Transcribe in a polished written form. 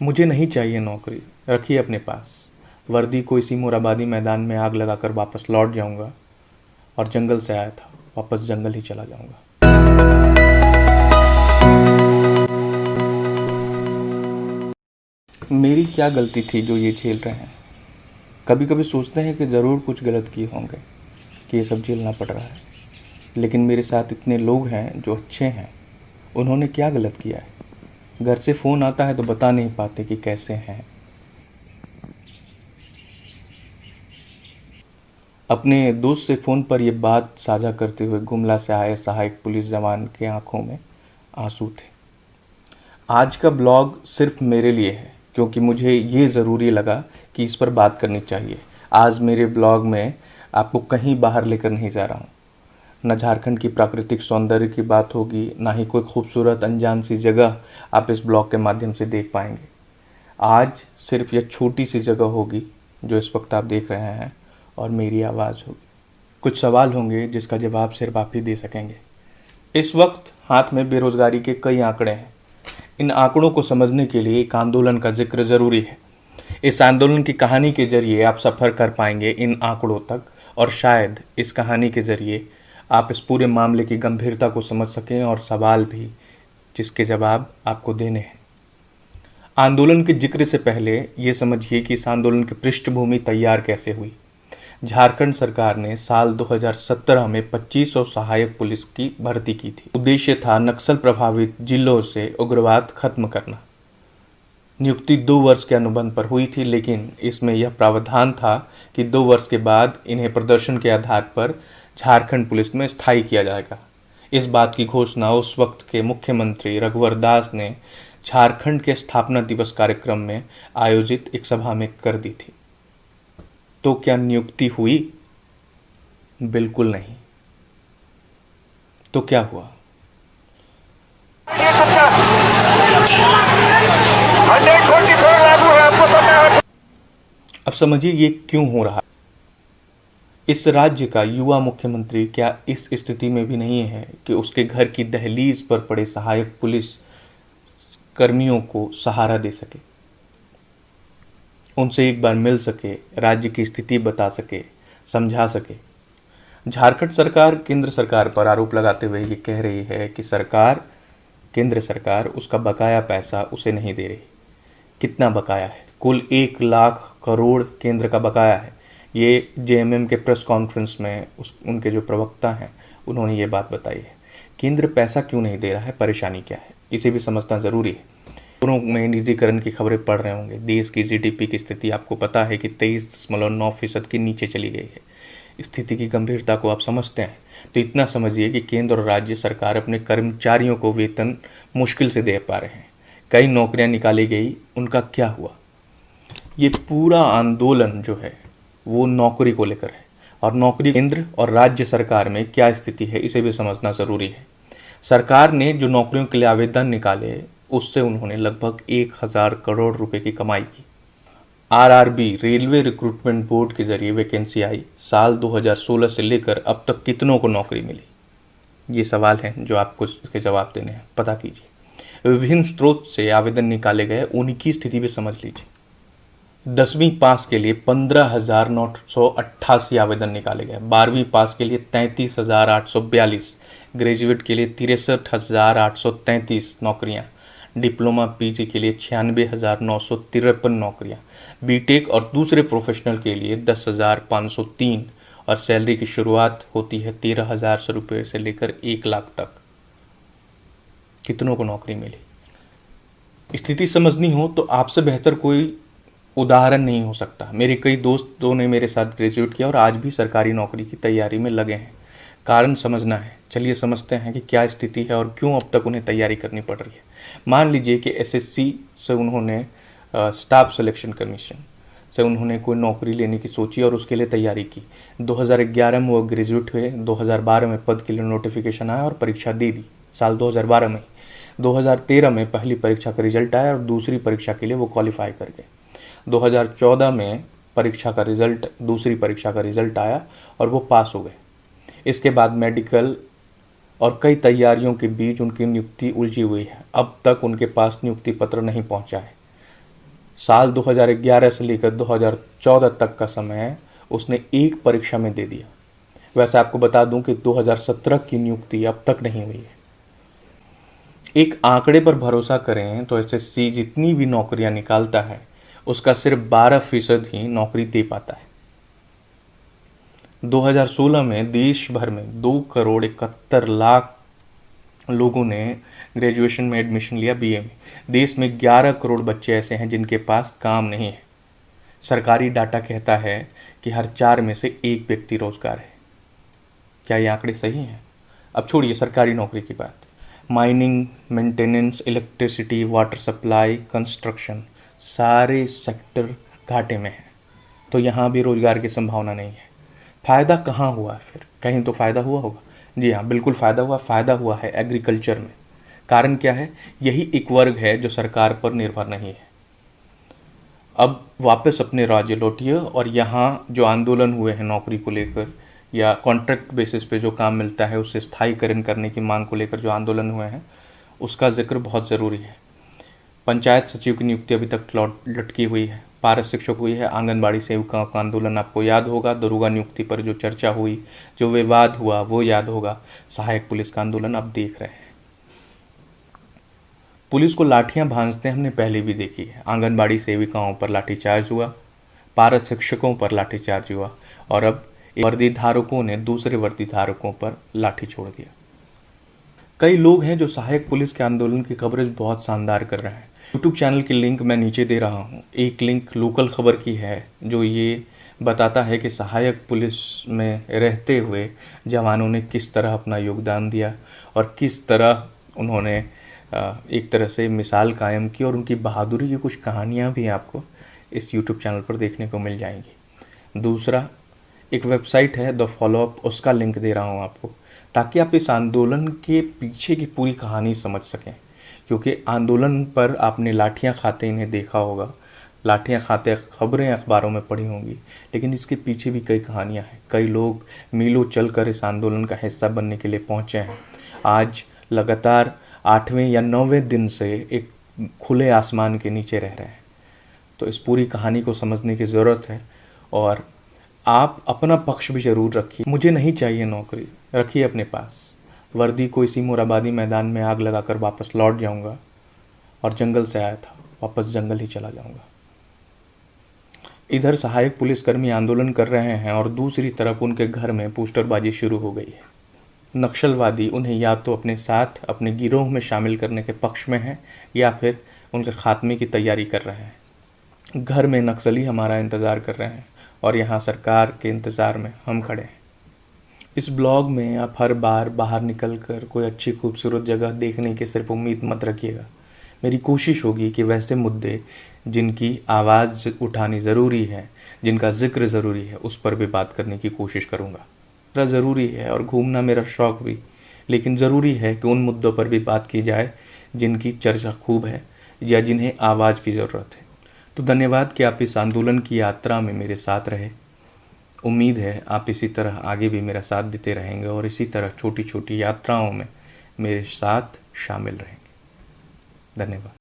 मुझे नहीं चाहिए नौकरी, रखिए अपने पास। वर्दी को इसी मोराबादी मैदान में आग लगाकर वापस लौट जाऊंगा। और जंगल से आया था, वापस जंगल ही चला जाऊंगा। मेरी क्या गलती थी जो ये झेल रहे हैं? कभी कभी सोचते हैं कि ज़रूर कुछ गलत किए होंगे कि ये सब झेलना पड़ रहा है। लेकिन मेरे साथ इतने लोग हैं जो अच्छे हैं। उन्होंने क्या गलत किया है? घर से फ़ोन आता है तो बता नहीं पाते कि कैसे हैं। अपने दोस्त से फ़ोन पर यह बात साझा करते हुए गुमला से आए सहायक पुलिस जवान के आंखों में आंसू थे। आज का ब्लॉग सिर्फ मेरे लिए है क्योंकि मुझे ये ज़रूरी लगा कि इस पर बात करनी चाहिए। आज मेरे ब्लॉग में आपको कहीं बाहर लेकर नहीं जा रहा हूँ। न झारखंड की प्राकृतिक सौंदर्य की बात होगी, ना ही कोई खूबसूरत अनजान सी जगह आप इस ब्लॉग के माध्यम से देख पाएंगे। आज सिर्फ यह छोटी सी जगह होगी जो इस वक्त आप देख रहे हैं, और मेरी आवाज़ होगी। कुछ सवाल होंगे जिसका जवाब सिर्फ आप ही दे सकेंगे। इस वक्त हाथ में बेरोजगारी के कई आंकड़े हैं। इन आंकड़ों को समझने के लिए एक आंदोलन का जिक्र ज़रूरी है। इस आंदोलन की कहानी के जरिए आप सफ़र कर पाएंगे इन आंकड़ों तक, और शायद इस कहानी के जरिए आप इस पूरे मामले की गंभीरता को समझ सकें, और सवाल भी जिसके जवाब आपको देने हैं। आंदोलन के जिक्र से पहले ये समझिए कि इस आंदोलन की पृष्ठभूमि तैयार कैसे हुई। झारखंड सरकार ने साल 2017 में 2500 सहायक पुलिस की भर्ती की थी। उद्देश्य था नक्सल प्रभावित जिलों से उग्रवाद खत्म करना। नियुक्ति 2 वर्ष के अनुबंध पर हुई थी, लेकिन इसमें यह प्रावधान था कि 2 वर्ष के बाद इन्हें प्रदर्शन के आधार पर झारखंड पुलिस में स्थायी किया जाएगा। इस बात की घोषणा उस वक्त के मुख्यमंत्री रघुवर दास ने झारखंड के स्थापना दिवस कार्यक्रम में आयोजित एक सभा में कर दी थी। तो क्या नियुक्ति हुई? बिल्कुल नहीं। तो क्या हुआ? अब समझिए ये क्यों हो रहा है। इस राज्य का युवा मुख्यमंत्री क्या इस स्थिति में भी नहीं है कि उसके घर की दहलीज पर पड़े सहायक पुलिस कर्मियों को सहारा दे सके, उनसे एक बार मिल सके, राज्य की स्थिति बता सके, समझा सके? झारखंड सरकार केंद्र सरकार पर आरोप लगाते हुए ये कह रही है कि केंद्र सरकार उसका बकाया पैसा उसे नहीं दे रही। कितना बकाया है? कुल 1 लाख करोड़ केंद्र का बकाया है। ये जेएमएम के प्रेस कॉन्फ्रेंस में उनके जो प्रवक्ता हैं उन्होंने ये बात बताई है। केंद्र पैसा क्यों नहीं दे रहा है, परेशानी क्या है, इसे भी समझना ज़रूरी है। दोनों में निजीकरण की खबरें पढ़ रहे होंगे। देश की जीडीपी की स्थिति आपको पता है कि 23.9% के नीचे चली गई है। स्थिति की गंभीरता को आप समझते हैं तो इतना समझिए कि केंद्र और राज्य सरकार अपने कर्मचारियों को वेतन मुश्किल से दे पा रहे हैं। कई नौकरियां निकाली गई, उनका क्या हुआ? ये पूरा आंदोलन जो है वो नौकरी को लेकर है, और नौकरी केंद्र और राज्य सरकार में क्या स्थिति है इसे भी समझना ज़रूरी है। सरकार ने जो नौकरियों के लिए आवेदन निकाले उससे उन्होंने लगभग 1000 करोड़ रुपए की कमाई की। आरआरबी रेलवे रिक्रूटमेंट बोर्ड के जरिए वैकेंसी आई। साल 2016 से लेकर अब तक कितनों को नौकरी मिली? ये सवाल हैं जो आपको इसके जवाब देने हैं, पता कीजिए। विभिन्न स्रोत से आवेदन निकाले गए, उनकी स्थिति भी समझ लीजिए। 10वीं पास के लिए 15,988 आवेदन निकाले गए। 12वीं पास के लिए 33,842, ग्रेजुएट के लिए 63,833 नौकरियां, डिप्लोमा पीजी के लिए 96,953 नौकरियां, बीटेक और दूसरे प्रोफेशनल के लिए 10,503, और सैलरी की शुरुआत होती है 13,000 रुपये से लेकर 1 लाख तक। कितनों को नौकरी मिली? स्थिति समझनी हो तो आपसे बेहतर कोई उदाहरण नहीं हो सकता। मेरे कई दोस्तों ने मेरे साथ ग्रेजुएट किया और आज भी सरकारी नौकरी की तैयारी में लगे हैं। कारण समझना है। चलिए समझते हैं कि क्या स्थिति है और क्यों अब तक उन्हें तैयारी करनी पड़ रही है। मान लीजिए कि एसएससी से उन्होंने स्टाफ सिलेक्शन कमीशन से उन्होंने कोई नौकरी लेने की सोची और उसके लिए तैयारी की। 2011 में वो ग्रेजुएट हुए। 2012 में पद के लिए नोटिफिकेशन आया और परीक्षा दे दी, साल 2012 में। 2013 में पहली परीक्षा का रिजल्ट आया और दूसरी परीक्षा के लिए वो क्वालिफाई कर गए। 2014 में दूसरी परीक्षा का रिजल्ट आया और वो पास हो गए। इसके बाद मेडिकल और कई तैयारियों के बीच उनकी नियुक्ति उलझी हुई है। अब तक उनके पास नियुक्ति पत्र नहीं पहुंचा है। साल 2011 से लेकर 2014 तक का समय है, उसने एक परीक्षा में दे दिया। वैसे आपको बता दूं कि 2017 की नियुक्ति अब तक नहीं हुई है। एक आंकड़े पर भरोसा करें तो एसएससी जितनी भी नौकरियां निकालता है उसका सिर्फ 12% ही नौकरी दे पाता है। 2016 में देश भर में 2,71,00,000 लोगों ने ग्रेजुएशन में एडमिशन लिया बीए में। देश में 11 करोड़ बच्चे ऐसे हैं जिनके पास काम नहीं है। सरकारी डाटा कहता है कि हर 4 में से 1 व्यक्ति रोजगार है। क्या ये आंकड़े सही हैं? अब छोड़िए सरकारी नौकरी की बात। Mining, maintenance, electricity, water supply, construction, सारे सेक्टर घाटे में हैं। तो यहाँ भी रोजगार की संभावना नहीं है। फ़ायदा कहाँ हुआ फिर? कहीं तो फ़ायदा हुआ होगा। जी हाँ, बिल्कुल फ़ायदा हुआ है एग्रीकल्चर में। कारण क्या है? यही एक वर्ग है जो सरकार पर निर्भर नहीं है। अब वापस अपने राज्य लौटिए और यहाँ जो आंदोलन हुए हैं नौकरी को लेकर या कॉन्ट्रैक्ट बेसिस पे जो काम मिलता है उससे स्थायीकरण करने की मांग को लेकर जो आंदोलन हुए हैं उसका जिक्र बहुत ज़रूरी है। पंचायत सचिव की नियुक्ति अभी तक लटकी हुई है। पारस शिक्षक हुई है। आंगनबाड़ी सेविकाओं का आंदोलन आपको याद होगा। दरोगा नियुक्ति पर जो चर्चा हुई, जो विवाद हुआ वो याद होगा। सहायक पुलिस का आंदोलन आप देख रहे हैं। पुलिस को लाठियां भांजते हमने पहले भी देखी है। आंगनबाड़ी सेविकाओं पर लाठीचार्ज हुआ, पारस शिक्षकों पर लाठीचार्ज हुआ और अब वर्दी धारकों ने दूसरे वर्दी धारकों पर लाठी छोड़ दिया। कई लोग हैं जो सहायक पुलिस के आंदोलन की कवरेज बहुत शानदार कर रहे हैं। यूट्यूब चैनल की लिंक मैं नीचे दे रहा हूँ। एक लिंक लोकल खबर की है जो ये बताता है कि सहायक पुलिस में रहते हुए जवानों ने किस तरह अपना योगदान दिया और किस तरह उन्होंने एक तरह से मिसाल कायम की और उनकी बहादुरी की कुछ कहानियाँ भी आपको इस यूट्यूब चैनल पर देखने को मिल जाएंगी। दूसरा, एक वेबसाइट है द फॉलोअप, उसका लिंक दे रहा हूँ आपको ताकि आप इस आंदोलन के पीछे की पूरी कहानी समझ सकें। क्योंकि आंदोलन पर आपने लाठियाँ खाते इन्हें देखा होगा, लाठियाँ खाते खबरें अखबारों में पढ़ी होंगी, लेकिन इसके पीछे भी कई कहानियाँ हैं। कई लोग मीलों चलकर इस आंदोलन का हिस्सा बनने के लिए पहुँचे हैं। आज लगातार 8वें या 9वें दिन से एक खुले आसमान के नीचे रह रहे हैं। तो इस पूरी कहानी को समझने की ज़रूरत है और आप अपना पक्ष भी ज़रूर रखिए। मुझे नहीं चाहिए नौकरी, रखिए अपने पास। वर्दी को इसी मोराबादी मैदान में आग लगाकर वापस लौट जाऊंगा और जंगल से आया था, वापस जंगल ही चला जाऊंगा। इधर सहायक पुलिसकर्मी आंदोलन कर रहे हैं और दूसरी तरफ उनके घर में पोस्टरबाजी शुरू हो गई है। नक्सलवादी उन्हें या तो अपने साथ अपने गिरोह में शामिल करने के पक्ष में हैं या फिर उनके खात्मे की तैयारी कर रहे हैं। घर में नक्सली हमारा इंतज़ार कर रहे हैं और यहाँ सरकार के इंतज़ार में हम खड़े हैं। इस ब्लॉग में आप हर बार बाहर निकलकर कोई अच्छी खूबसूरत जगह देखने की सिर्फ उम्मीद मत रखिएगा। मेरी कोशिश होगी कि वैसे मुद्दे जिनकी आवाज़ उठानी ज़रूरी है, जिनका जिक्र ज़रूरी है, उस पर भी बात करने की कोशिश करूँगा। मेरा ज़रूरी है और घूमना मेरा शौक़ भी, लेकिन ज़रूरी है कि उन मुद्दों पर भी बात की जाए जिनकी चर्चा खूब है या जिन्हें आवाज़ की ज़रूरत है। तो धन्यवाद कि आप इस आंदोलन की यात्रा में मेरे साथ रहे। उम्मीद है आप इसी तरह आगे भी मेरा साथ देते रहेंगे और इसी तरह छोटी छोटी यात्राओं में मेरे साथ शामिल रहेंगे। धन्यवाद।